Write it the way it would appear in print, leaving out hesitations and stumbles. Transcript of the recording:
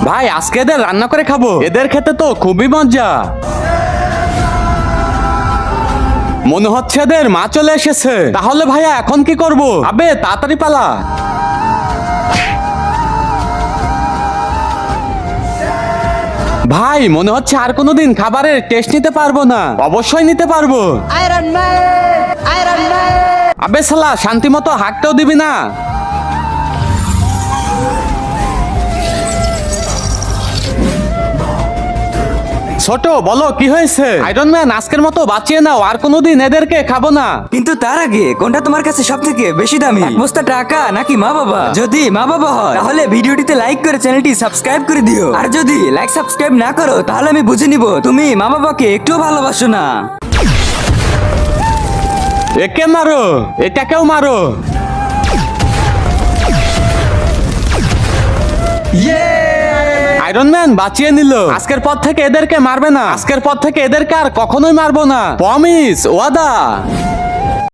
ভাই আজকে এদের রান্না করে খাবো, এদের খেতে তো খুবই মজা। মনে হচ্ছে এদের মা চলে এসেছে। তাহলে ভাইয়া এখন কি করব? আবে তাড়াতাড়ি পালা। ভাই মনে হচ্ছে আর কোনোদিন খাবারের টেস্ট নিতে পারবো না। অবশ্যই নিতে পারবো। আবে শালা শান্তি মতো হাঁকতেও দিবি না। ছোট বলো কি হয়েছে? আয়রন ম্যান আজকের মতো বাঁচিয়ে নাও, আর কোনোদিন এদেরকে খাবো না। কিন্তু তার আগে কোনটা তোমার কাছে সব থেকে বেশি দামি, এক বস্তা টাকা নাকি মা বাবা? যদি মা বাবা হয় তাহলে ভিডিওটিতে লাইক করে চ্যানেলটি সাবস্ক্রাইব করে দিও, আর যদি লাইক সাবস্ক্রাইব না করো তাহলে আমি বুঝে নিব তুমি মা বাবাকে একটুও ভালোবাসো না। একে মারো, এটাকেও মারো। আয়রন ম্যান বাঁচিয়ে নিল। আজকের পর থেকে এদেরকে মারবে না, আজকের পর থেকে এদেরকে আর কখনোই মারবো না। প্রমিস, ওয়াদা।